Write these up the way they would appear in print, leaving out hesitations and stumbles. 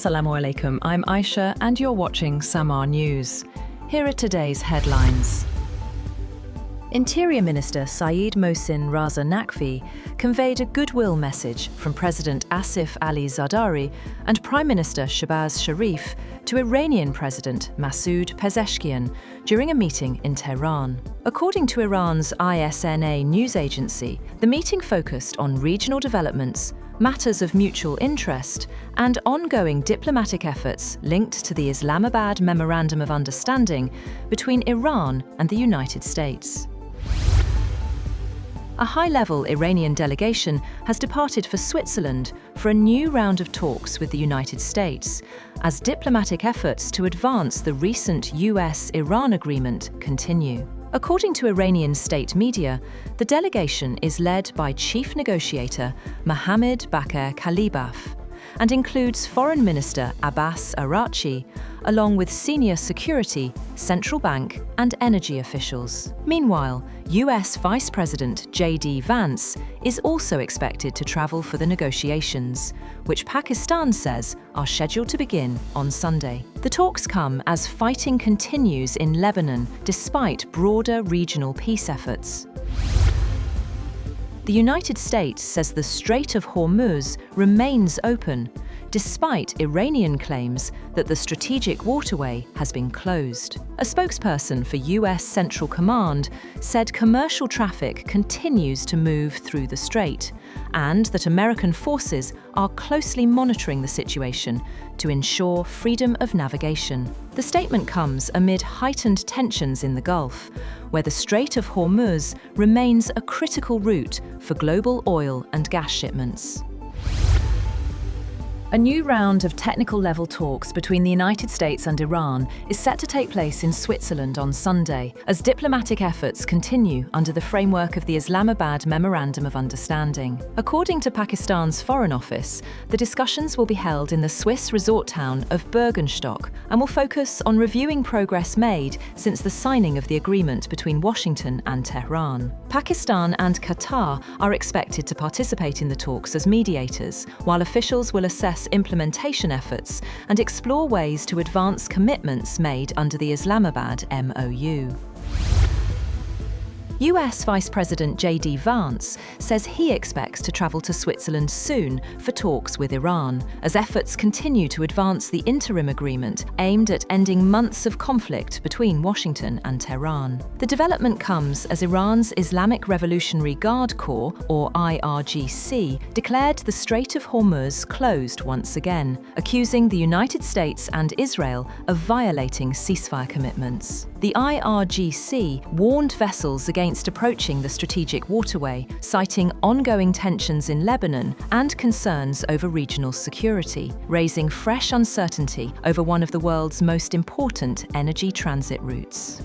Assalamu alaikum, I'm Aisha and you're watching SAMAA News. Here are today's headlines. Interior Minister Saeed Mohsin Raza Naqvi conveyed a goodwill message from President Asif Ali Zardari and Prime Minister Shehbaz Sharif to Iranian President Masoud Pezeshkian during a meeting in Tehran. According to Iran's ISNA news agency, the meeting focused on regional developments, matters of mutual interest, and ongoing diplomatic efforts linked to the Islamabad Memorandum of Understanding between Iran and the United States. A high-level Iranian delegation has departed for Switzerland for a new round of talks with the United States, as diplomatic efforts to advance the recent US-Iran agreement continue. According to Iranian state media, the delegation is led by Chief Negotiator Mohammad Bakir Kalibaf and includes Foreign Minister Abbas Araghchi, along with senior security, central bank and energy officials. Meanwhile, US Vice President J.D. Vance is also expected to travel for the negotiations, which Pakistan says are scheduled to begin on Sunday. The talks come as fighting continues in Lebanon despite broader regional peace efforts. The United States says the Strait of Hormuz remains open, despite Iranian claims that the strategic waterway has been closed. A spokesperson for US Central Command said commercial traffic continues to move through the strait, and that American forces are closely monitoring the situation to ensure freedom of navigation. The statement comes amid heightened tensions in the Gulf, where the Strait of Hormuz remains a critical route for global oil and gas shipments. A new round of technical-level talks between the United States and Iran is set to take place in Switzerland on Sunday, as diplomatic efforts continue under the framework of the Islamabad Memorandum of Understanding. According to Pakistan's Foreign Office, the discussions will be held in the Swiss resort town of Bergenstock and will focus on reviewing progress made since the signing of the agreement between Washington and Tehran. Pakistan and Qatar are expected to participate in the talks as mediators, while officials will assess implementation efforts and explore ways to advance commitments made under the Islamabad MOU. US Vice President J.D. Vance says he expects to travel to Switzerland soon for talks with Iran, as efforts continue to advance the interim agreement aimed at ending months of conflict between Washington and Tehran. The development comes as Iran's Islamic Revolutionary Guard Corps, or IRGC, declared the Strait of Hormuz closed once again, accusing the United States and Israel of violating ceasefire commitments. The IRGC warned vessels against approaching the strategic waterway, citing ongoing tensions in Lebanon and concerns over regional security, raising fresh uncertainty over one of the world's most important energy transit routes.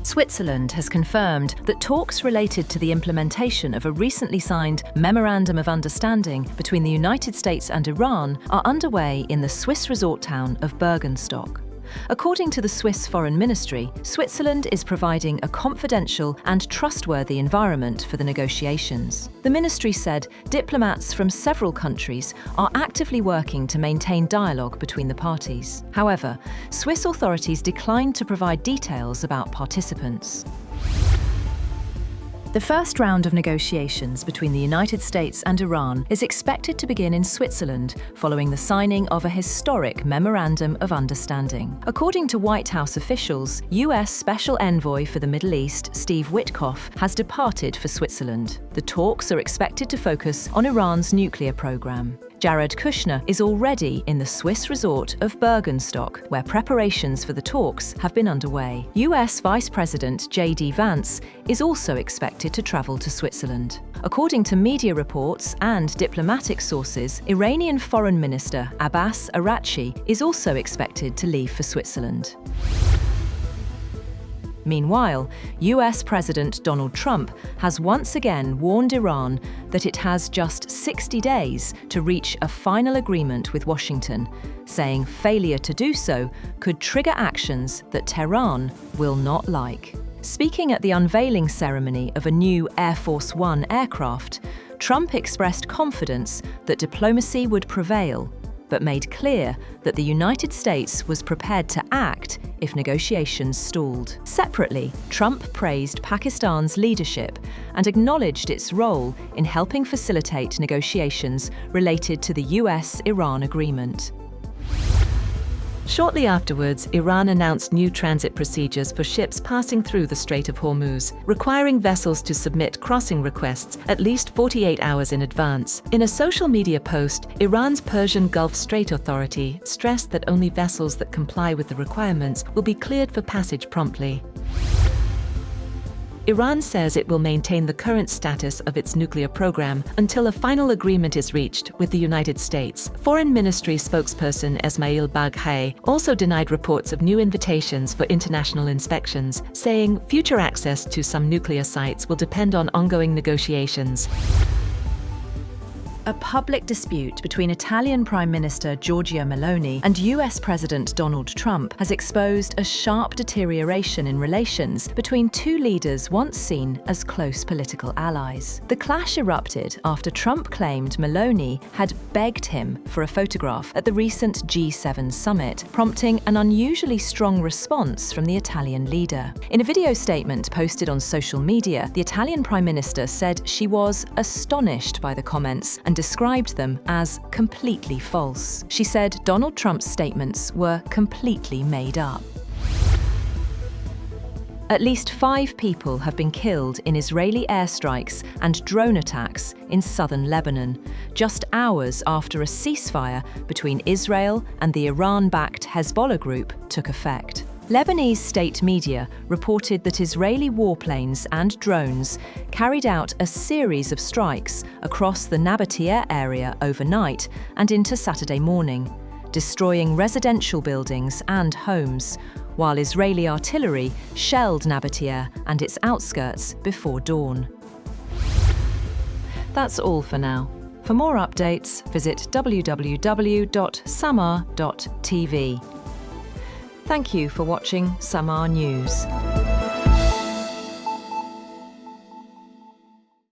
Switzerland has confirmed that talks related to the implementation of a recently signed Memorandum of Understanding between the United States and Iran are underway in the Swiss resort town of Bergenstock. According to the Swiss Foreign Ministry, Switzerland is providing a confidential and trustworthy environment for the negotiations. The ministry said diplomats from several countries are actively working to maintain dialogue between the parties. However, Swiss authorities declined to provide details about participants. The first round of negotiations between the United States and Iran is expected to begin in Switzerland following the signing of a historic Memorandum of Understanding. According to White House officials, US Special Envoy for the Middle East, Steve Witkoff, has departed for Switzerland. The talks are expected to focus on Iran's nuclear program. Jared Kushner is already in the Swiss resort of Bergenstock, where preparations for the talks have been underway. US Vice President J.D. Vance is also expected to travel to Switzerland. According to media reports and diplomatic sources, Iranian Foreign Minister Abbas Araghchi is also expected to leave for Switzerland. Meanwhile, US President Donald Trump has once again warned Iran that it has just 60 days to reach a final agreement with Washington, saying failure to do so could trigger actions that Tehran will not like. Speaking at the unveiling ceremony of a new Air Force One aircraft, Trump expressed confidence that diplomacy would prevail, but made clear that the United States was prepared to act if negotiations stalled. Separately, Trump praised Pakistan's leadership and acknowledged its role in helping facilitate negotiations related to the US-Iran agreement. Shortly afterwards, Iran announced new transit procedures for ships passing through the Strait of Hormuz, requiring vessels to submit crossing requests at least 48 hours in advance. In a social media post, Iran's Persian Gulf Strait Authority stressed that only vessels that comply with the requirements will be cleared for passage promptly. Iran says it will maintain the current status of its nuclear program until a final agreement is reached with the United States. Foreign Ministry spokesperson Esmail Baghaei also denied reports of new invitations for international inspections, saying future access to some nuclear sites will depend on ongoing negotiations. A public dispute between Italian Prime Minister Giorgia Meloni and US President Donald Trump has exposed a sharp deterioration in relations between two leaders once seen as close political allies. The clash erupted after Trump claimed Meloni had begged him for a photograph at the recent G7 summit, prompting an unusually strong response from the Italian leader. In a video statement posted on social media, the Italian Prime Minister said she was astonished by the comments and described them as completely false. She said Donald Trump's statements were completely made up. At least 5 people have been killed in Israeli airstrikes and drone attacks in southern Lebanon, just hours after a ceasefire between Israel and the Iran-backed Hezbollah group took effect. Lebanese state media reported that Israeli warplanes and drones carried out a series of strikes across the Nabatieh area overnight and into Saturday morning, destroying residential buildings and homes, while Israeli artillery shelled Nabatieh and its outskirts before dawn. That's all for now. For more updates, visit www.samaa.tv. Thank you for watching SAMAA News.